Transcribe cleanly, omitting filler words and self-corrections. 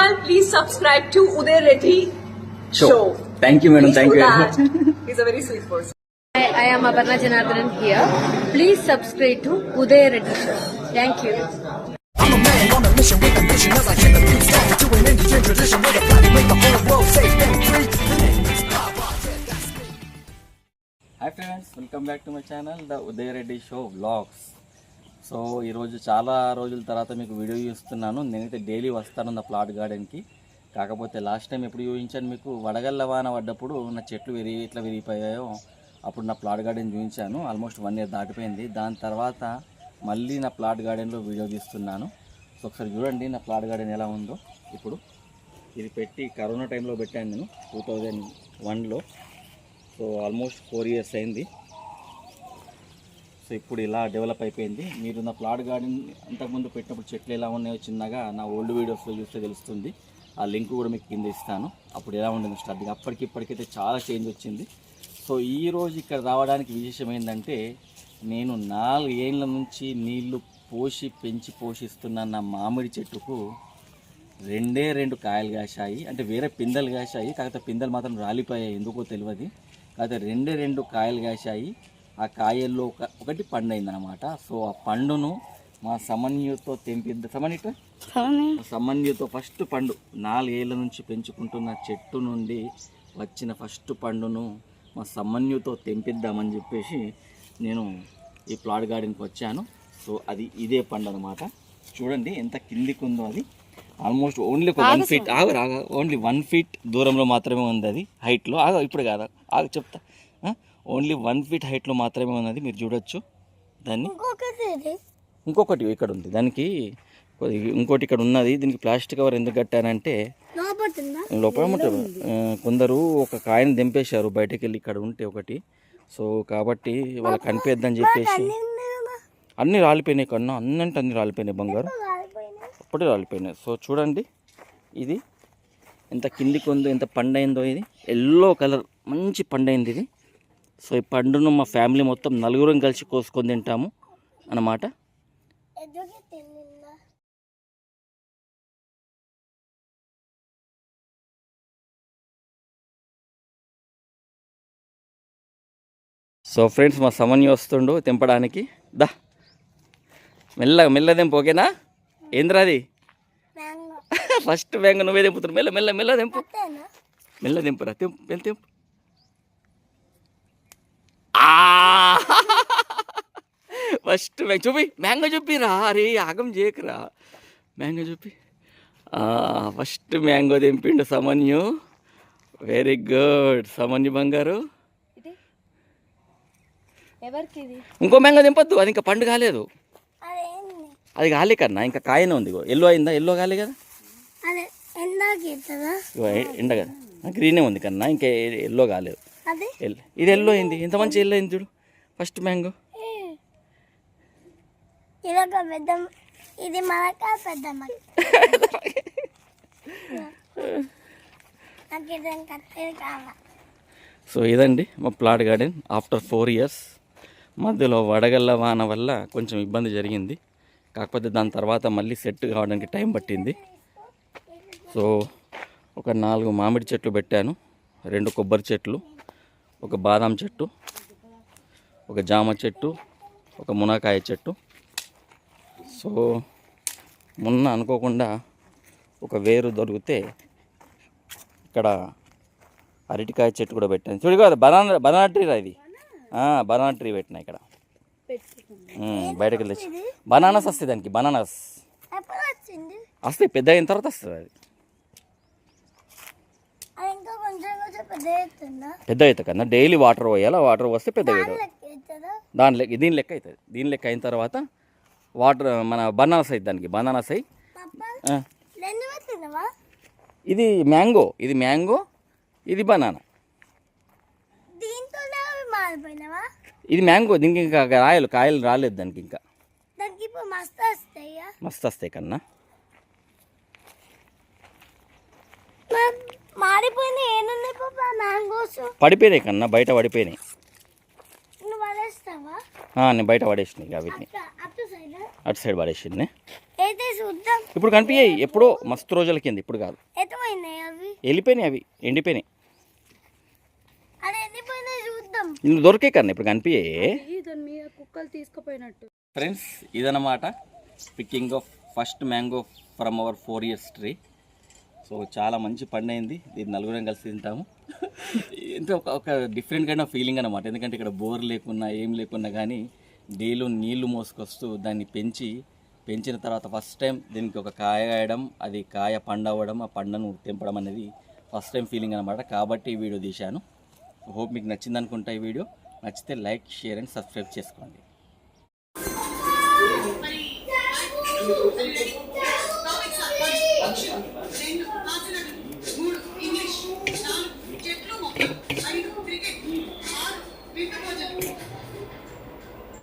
channel, please subscribe to Uday Reddy Show. Thank you, madam. Please Thank do you. that. He's a very sweet person. I am Aparna Janardhanan here. Please subscribe to Uday Reddy Show. Thank you. I'm a man on a mission with a mission as I hit the beat start doing Indian tradition with a plan to make the whole world safe and free. The name is Baba. That's me. Hi friends, welcome back to my channel the Uday Reddy show vlogs. So ఈరోజు చాలా రోజుల తర్వాత మీకు video చూస్తున్నాను. నేనైతే daily వస్తాను నా plot గార్డెన్కి. కాకపోతే లాస్ట్ టైం ఎప్పుడు చూపించాను మీకు, వడగళ్ళ వాన పడ్డప్పుడు నా చెట్లు ఎట్లా విరిగిపోయాయో అప్పుడు నా ప్లాట్ గార్డెన్ చూపించాను. ఆల్మోస్ట్ 1 year దాటిపోయింది. దాని తర్వాత మళ్ళీ నా ప్లాట్ గార్డెన్లో వీడియో తీస్తున్నాను. సో ఒకసారి చూడండి నా ప్లాట్ గార్డెన్ ఎలా ఉందో. ఇప్పుడు ఇది పెట్టి కరోనా టైంలో పెట్టాను నేను 2001లో. సో ఆల్మోస్ట్ 4 years అయింది. సో ఇప్పుడు ఇలా డెవలప్ అయిపోయింది. మీరు నా ప్లాట్ గార్డెన్ అంతకుముందు పెట్టినప్పుడు చెట్లు ఎలా ఉన్నాయో చిన్నగా నా ఓల్డ్ వీడియోస్లో చూస్తే తెలుస్తుంది. ఆ లింక్ కూడా మీకు కింద ఇస్తాను. అప్పుడు ఎలా ఉండింది స్టార్టింగ్, ఇప్పటికైతే చాలా చేంజ్ వచ్చింది. సో ఈరోజు ఇక్కడ రావడానికి విశేషం ఏంటంటే, నేను 4 ఏళ్ళ నుంచి నీళ్లు పెంచి పోషిస్తున్న నా మామిడి చెట్టుకు 2 కాయలు కాశాయి. అంటే వేరే పిందెలు కాశాయి, కాకపోతే పిందెలు మాత్రం రాలిపోయాయి, ఎందుకో తెలియదు. కాకపోతే 2 కాయలు కాశాయి. ఆ కాయల్లో ఒకటి పండు అయిందనమాట. సో ఆ పండును మా సమన్యుతో సమన్యుతో ఫస్ట్ పండు 4 ఏళ్ళ నుంచి పెంచుకుంటున్న చెట్టు నుండి వచ్చిన ఫస్ట్ పండును మా సమన్యుతో తెంపిద్దామని చెప్పేసి నేను ఈ ప్లాట్ గార్డెన్కి వచ్చాను. సో అది ఇదే పండు అనమాట. చూడండి ఎంత కిందికి ఉందో. అది ఆల్మోస్ట్ ఓన్లీ ఒక 1 feet ఓన్లీ 1 feet దూరంలో మాత్రమే ఉంది. అది హైట్లో ఇప్పుడు కాదా చెప్తా. ఓన్లీ 1 feet హైట్లో మాత్రమే ఉన్నది. మీరు చూడొచ్చు దాన్ని. ఇంకొకటి ఇక్కడ ఉంది, దానికి ఇంకోటి ఇక్కడ ఉన్నది. దీనికి ప్లాస్టిక్ కవర్ ఎందుకు కట్టానంటే లోపల కొందరు ఒక కాయని దింపేశారు బయటకు వెళ్ళి, ఇక్కడ ఉంటే ఒకటి. సో కాబట్టి వాళ్ళకి కనిపిద్దని చెప్పేసి అన్నీ రాలిపోయినాయి కన్నా, అన్నీ రాలిపోయినాయి, బంగారు అప్పుడే రాలిపోయినాయి. సో చూడండి ఇది ఎంత కిందికి ఉందో, ఎంత పండైందో. ఇది ఎల్లో కలర్ మంచి పండైంది ఇది. సో ఈ పండును మా ఫ్యామిలీ మొత్తం 4 కలిసి కోసుకొని తింటాము అన్నమాట. సో ఫ్రెండ్స్, మా సమన్య వస్తుండు తెంపడానికి. దా మెల్ల తెంపు, ఓకేనా? ఏంద్రా అది? ఫస్ట్ బ్యాంగ్ నువ్వే తెంపుతున్నావు. మెల్ల తెంపు, మెల్ల తెంపురా, తెంపు. ఫస్ట్ బ్యాంగ్ చూపి, మ్యాంగో చూపిరా. అరే ఆగం చేయకురా, మ్యాంగో చూపి. ఫస్ట్ మ్యాంగో తెంపిండు సమన్యు. వెరీ గుడ్ సమన్యు బంగారు. ఇంకో మ్యాంగో తెంపొద్దు, అది ఇంకా పండు కాలేదు. అది కాలే కన్నా, ఇంకా కాయనే ఉంది. ఎల్లో అయిందా? ఎల్లో కాలే కదా, ఎండ కదా, గ్రీనే ఉంది కన్నా, ఇంకా ఎల్లో కాలేదు. ఇది ఎల్లో అయింది. ఎంత మంచి ఎల్లో అయింది చూడు ఫస్ట్ మ్యాంగో. సో ఇదండి మా ప్లాట్ గార్డెన్ ఆఫ్టర్ 4 years. మధ్యలో వడగళ్ళ వాన వల్ల కొంచెం ఇబ్బంది జరిగింది, కాకపోతే దాని తర్వాత మళ్ళీ సెట్ కావడానికి టైం పట్టింది. సో ఒక 4 మామిడి చెట్లు పెట్టాను, 2 కొబ్బరి చెట్లు, ఒక బాదాం చెట్టు, ఒక జామ చెట్టు, ఒక మునక్కాయ చెట్టు. సో మొన్న అనుకోకుండా ఒక వేరు దొరికితే ఇక్కడ అరటికాయ చెట్టు కూడా పెట్టాను. చూడు కదా, బనానా ట్రీ రా ఇది. బనానా ట్రీ పెట్టినా ఇక్కడ. బయటకు వెళ్ళి బనానాస్ వస్తాయి దానికి, బనానాస్ వస్తాయి పెద్ద అయిన తర్వాత వస్తుంది. అది పెద్ద అవుతుంది కన్నా, డైలీ వాటర్ పోయాలి. వాటర్ వస్తే పెద్దగా అవుతుంది. దీని లెక్క అవుతుంది. దీని లెక్క అయిన తర్వాత వాటర్ మన బనానాస్ అవుతుంది దానికి. బనానాస్ అయ్యి ఇది మ్యాంగో, ఇది బనానా, ఇది మ్యాంగో. దీనికి ఇంకా కాయలు రాలేదు దానికి, ఇంకా మస్తు వస్తాయి కన్నా. పడిపోయినాయి కన్నా, బయట పడిపోయినాయి. నేను బయట పడేసిన వీటిని, అటు సైడ్ పడేసింది. చూద్దాం. ఇప్పుడు కనిపించాయి ఎప్పుడో మస్తు రోజుల కింద, ఇప్పుడు కాదు. ఎటుపోయినాయి అవి? వెళ్ళిపోయినాయి, అవి ఎండిపోయినాయి. అది ఎండిపోయినాయి చూద్దాం. ఇందులో దొరికే కన్నా ఇప్పుడు కనిపించాయి. దాని మీద కుక్కలు తీసుకుపోయినట్టు. ఫ్రెండ్స్, ఇదన్నమాట picking of first mango from our 4 years tree. So చాలా మంచి పండు అయింది. ఇది నలుగురం కలిసి తింటాము. ఎంతో ఒక డిఫరెంట్ కైండ్ ఆఫ్ ఫీలింగ్ అనమాట. ఎందుకంటే ఇక్కడ బోర్ లేకున్నా ఏం లేకున్నా కానీ డైలీ నీళ్లు మోసుకొస్తూ దాన్ని పెంచిన తర్వాత ఫస్ట్ టైం దీనికి ఒక కాయ కాయడం, అది కాయ పండు అవ్వడం, ఆ పండును తెంపడం అనేది ఫస్ట్ టైం ఫీలింగ్ అనమాట. కాబట్టి ఈ వీడియో తీశాను. హోప్ మీకు నచ్చింది అనుకుంటా. ఈ వీడియో నచ్చితే లైక్, షేర్ అండ్ సబ్స్క్రైబ్ చేసుకోండి. ఇంగ్లీష్ 4 చెట్లు మొక్కలు 5 క్రికెట్ 6 వీటి భోజనం